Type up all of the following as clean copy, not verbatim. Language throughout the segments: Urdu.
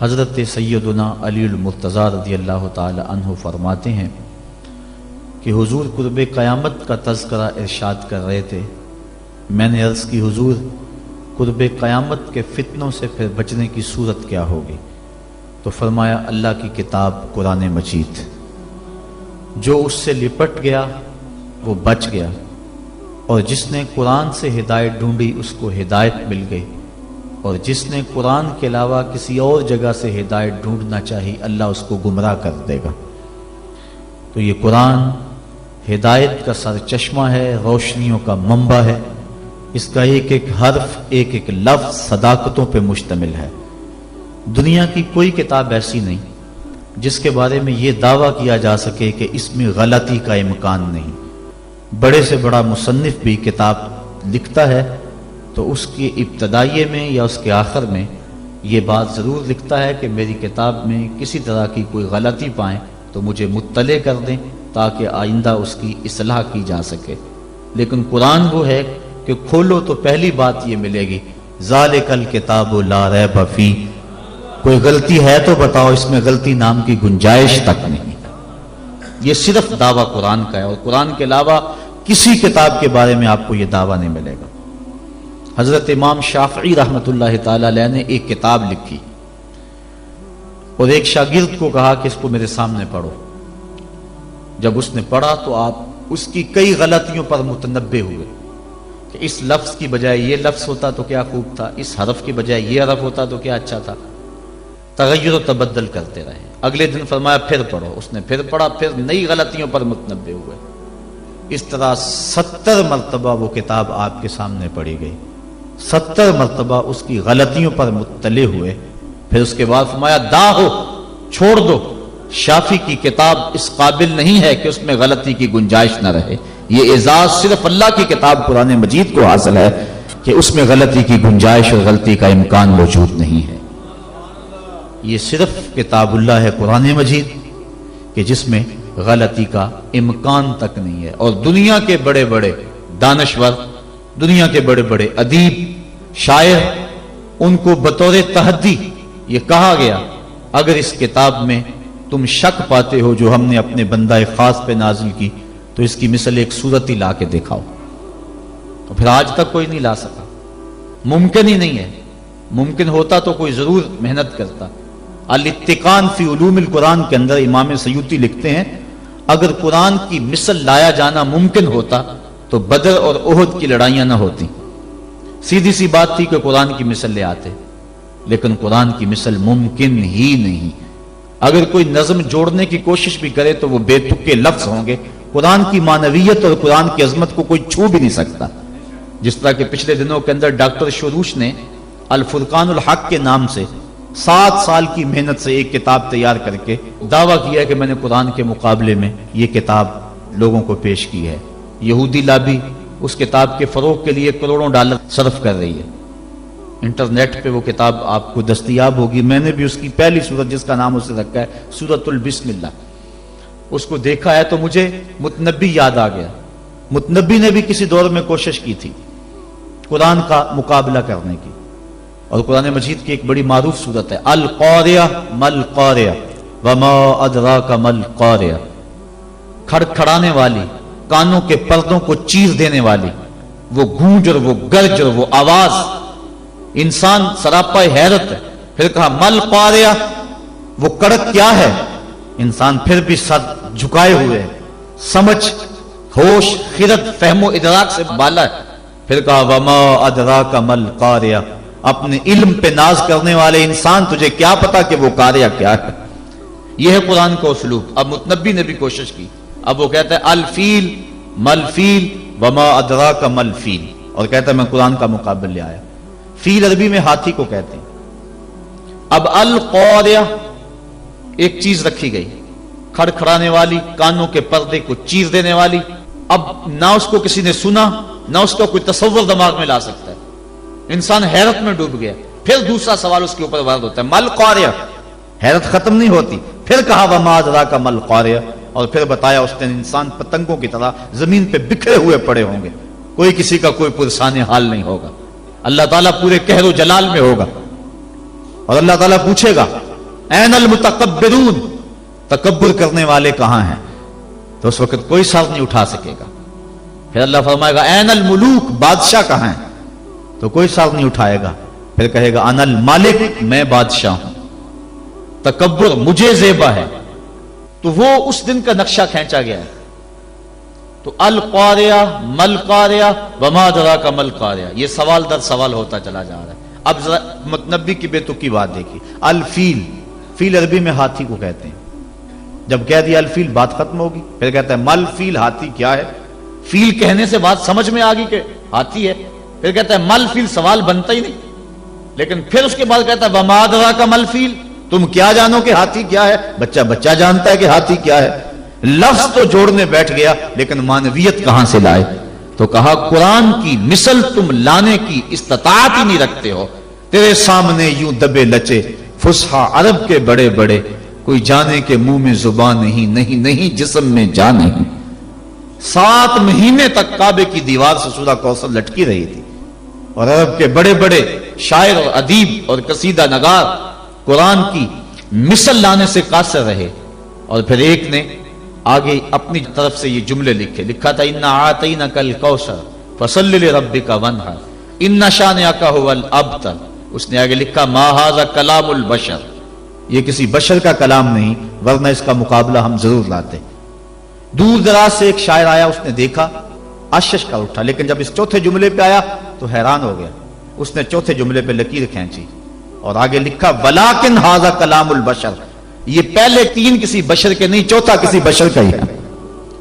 حضرت سیدنا علی المرتضیٰ رضی اللہ تعالی عنہ فرماتے ہیں کہ حضور قرب قیامت کا تذکرہ ارشاد کر رہے تھے۔ میں نے عرض کی حضور قرب قیامت کے فتنوں سے پھر بچنے کی صورت کیا ہوگی؟ تو فرمایا اللہ کی کتاب قرآن مجید، جو اس سے لپٹ گیا وہ بچ گیا، اور جس نے قرآن سے ہدایت ڈھونڈی اس کو ہدایت مل گئی، اور جس نے قرآن کے علاوہ کسی اور جگہ سے ہدایت ڈھونڈنا چاہی اللہ اس کو گمراہ کر دے گا۔ تو یہ قرآن ہدایت کا سرچشمہ ہے، روشنیوں کا منبع ہے، اس کا ایک ایک حرف ایک ایک لفظ صداقتوں پہ مشتمل ہے۔ دنیا کی کوئی کتاب ایسی نہیں جس کے بارے میں یہ دعویٰ کیا جا سکے کہ اس میں غلطی کا امکان نہیں۔ بڑے سے بڑا مصنف بھی کتاب لکھتا ہے تو اس کی ابتدائیے میں یا اس کے آخر میں یہ بات ضرور لکھتا ہے کہ میری کتاب میں کسی طرح کی کوئی غلطی پائیں تو مجھے مطلع کر دیں تاکہ آئندہ اس کی اصلاح کی جا سکے۔ لیکن قرآن وہ ہے کہ کھولو تو پہلی بات یہ ملے گی ذالک الکتاب لا ریب فیہ، کوئی غلطی ہے تو بتاؤ، اس میں غلطی نام کی گنجائش تک نہیں۔ یہ صرف دعویٰ قرآن کا ہے، اور قرآن کے علاوہ کسی کتاب کے بارے میں آپ کو یہ دعویٰ نہیں ملے گا۔ حضرت امام شافعی رحمۃ اللہ تعالی علیہ نے ایک کتاب لکھی اور ایک شاگرد کو کہا کہ اس کو میرے سامنے پڑھو۔ جب اس نے پڑھا تو آپ اس کی کئی غلطیوں پر متنبہ ہوئے کہ اس لفظ کی بجائے یہ لفظ ہوتا تو کیا خوب تھا، اس حرف کی بجائے یہ حرف ہوتا تو کیا اچھا تھا۔ تغیر و تبدل کرتے رہے۔ اگلے دن فرمایا پھر پڑھو، اس نے پھر پڑھا، پھر نئی غلطیوں پر متنبہ ہوئے۔ اس طرح 70 مرتبہ وہ کتاب آپ کے سامنے پڑھی گئی، 70 مرتبہ اس کی غلطیوں پر مطلع ہوئے۔ پھر اس کے بعد فرمایا داہو، چھوڑ دو، شافی کی کتاب اس قابل نہیں ہے کہ اس میں غلطی کی گنجائش نہ رہے۔ یہ اعزاز صرف اللہ کی کتاب قرآن مجید کو حاصل ہے کہ اس میں غلطی کی گنجائش اور غلطی کا امکان موجود نہیں ہے۔ یہ صرف کتاب اللہ ہے قرآن مجید کہ جس میں غلطی کا امکان تک نہیں ہے۔ اور دنیا کے بڑے بڑے دانشور، دنیا کے بڑے بڑے ادیب، شاعر، ان کو بطور تحدی یہ کہا گیا اگر اس کتاب میں تم شک پاتے ہو جو ہم نے اپنے بندہ خاص پہ نازل کی تو اس کی مثل ایک صورت ہی لا کے دکھاؤ۔ تو پھر آج تک کوئی نہیں لا سکا، ممکن ہی نہیں ہے۔ ممکن ہوتا تو کوئی ضرور محنت کرتا۔ الاتقان فی علوم القرآن کے اندر امام سیوطی لکھتے ہیں اگر قرآن کی مثل لایا جانا ممکن ہوتا تو بدر اور احد کی لڑائیاں نہ ہوتی۔ سیدھی سی بات تھی کہ قرآن کی مثل لے آتے، لیکن قرآن کی مثل ممکن ہی نہیں۔ اگر کوئی نظم جوڑنے کی کوشش بھی کرے تو وہ بے تکے لفظ ہوں گے۔ قرآن کی معنویت اور قرآن کی عظمت کو کوئی چھو بھی نہیں سکتا۔ جس طرح کہ پچھلے دنوں کے اندر ڈاکٹر شروش نے الفرقان الحق کے نام سے 7 سال کی محنت سے ایک کتاب تیار کر کے دعویٰ کیا کہ میں نے قرآن کے مقابلے میں یہ کتاب لوگوں کو پیش کی ہے۔ یہودی لابی اس کتاب کے فروغ کے لیے کروڑوں ڈالر صرف کر رہی ہے۔ انٹرنیٹ پہ وہ کتاب آپ کو دستیاب ہوگی۔ میں نے بھی اس کی پہلی سورت جس کا نام اسے رکھا ہے سورۃ البسم اللہ، اس کو دیکھا ہے تو مجھے متنبی یاد آ گیا۔ متنبی نے بھی کسی دور میں کوشش کی تھی قرآن کا مقابلہ کرنے کی، اور قرآن مجید کی ایک بڑی معروف سورت ہے القاریہ مل قاریہ وما ادراک مل قاریہ، کھڑکھڑانے والی، کانوں کے پردوں کو چیر دینے والی وہ گونج اور وہ گرج اور وہ آواز، انسان سراپا حیرت ہے۔ پھر کہا مل قاریہ، وہ کڑک کیا ہے؟ انسان پھر بھی سر جھکائے ہوئے، سمجھ، ہوش، خرد، فہم و ادراک سے بالا ہے۔ پھر کہا وما ادراک مل قاریہ، اپنے علم پہ ناز کرنے والے انسان تجھے کیا پتا کہ وہ قاریہ کیا ہے؟ یہ ہے قرآن کا اسلوب۔ اب متنبی نے بھی کوشش کی، اب وہ کہتا ہے الفیل مل فیل وما ادراک مل فیل، اور کہتا ہے میں قرآن کا مقابل لے آیا۔ فیل عربی میں ہاتھی کو کہتے ہیں۔ اب القاریہ ایک چیز رکھی گئی، کھڑکھڑانے والی، کانوں کے پردے کو چیر دینے والی۔ اب نہ اس کو کسی نے سنا، نہ اس کا کوئی تصور دماغ میں لا سکتا ہے۔ انسان حیرت میں ڈوب گیا۔ پھر دوسرا سوال اس کے اوپر وارد ہوتا ہے مل قاریہ، حیرت ختم نہیں ہوتی۔ پھر کہا وما ادراک مل قاریہ، اور پھر بتایا اس دن انسان پتنگوں کی طرح زمین پہ بکھرے ہوئے پڑے ہوں گے، کوئی کسی کا کوئی پرسان حال نہیں ہوگا۔ اللہ تعالیٰ پورے قہر و جلال میں ہوگا، اور اللہ تعالیٰ پوچھے گا این المتکبرون، تکبر کرنے والے کہاں ہیں؟ تو اس وقت کوئی سر نہیں اٹھا سکے گا. پھر اللہ فرمائے گا این الملوک، بادشاہ کہاں ہیں؟ تو کوئی سر نہیں اٹھائے گا. پھر کہے گا انا المالک، میں بادشاہ ہوں، تکبر مجھے زیبا ہے. تو وہ اس دن کا نقشہ کھینچا گیا ہے. تو القاریہ مل قاریہ وما ادراک مل قاریہ، یہ سوال در سوال ہوتا چلا جا رہا ہے. اب ذرا متنبی کی بے تکی بات دیکھیے. الفیل، فیل عربی میں ہاتھی کو کہتے ہیں. جب کہہ دیا الفیل بات ختم ہوگی. پھر کہتا ہے مل فیل، ہاتھی کیا ہے؟ فیل کہنے سے بات سمجھ میں آ گئی کہ ہاتھی ہے. پھر کہتا ہے مل فیل، سوال بنتا ہی نہیں. لیکن پھر اس کے بعد کہتا ہے وما ادراک مل فیل، تم کیا جانو کہ ہاتھی کیا ہے؟ بچہ جانتا ہے کہ ہاتھی کیا ہے. لفظ تو جوڑنے بیٹھ گیا لیکن معنویت کہاں سے لائے؟ تو کہا قرآن کی مثل تم لانے کی استطاعت ہی نہیں رکھتے ہو. تیرے سامنے یوں دبے لچے فصحا عرب کے بڑے بڑے، کوئی جانے کے منہ میں زبان نہیں جسم میں جان نہیں. 7 مہینے تک کعبے کی دیوار سے سورہ کوثر لٹکی رہی تھی، اور عرب کے بڑے بڑے شاعر اور ادیب اور قصیدہ نگار قرآن کی مثل لانے سے قاصر رہے. اور پھر ایک نے آگے اپنی طرف سے یہ جملے لکھا تھا انا اعطینک الکوثر فصلی لربک وانحر ان شانئک هو الابتر. اس نے آگے لکھا ما ھذا کلام البشر، یہ کسی بشر کا کلام نہیں، ورنہ اس کا مقابلہ ہم ضرور لاتے. دور دراز سے ایک شاعر آیا، اس نے دیکھا، اشش کا اٹھا. لیکن جب اس چوتھے جملے پہ آیا تو حیران ہو گیا. اس نے چوتھے جملے پہ لکیر کھینچی اور آگے لکھا ولیکن ھذا کلام البشر، یہ پہلے 3 کسی بشر کے نہیں، چوتھا کسی بشر کا ہی ہے.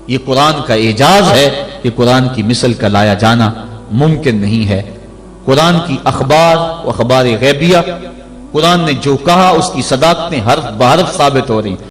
یہ قرآن کا اعجاز ہے کہ قرآن کی مثل کا لایا جانا ممکن نہیں ہے. قرآن کی اخبار و اخبار غیبیہ، قرآن نے جو کہا اس کی صداقتیں حرف بحرف ثابت ہو رہی.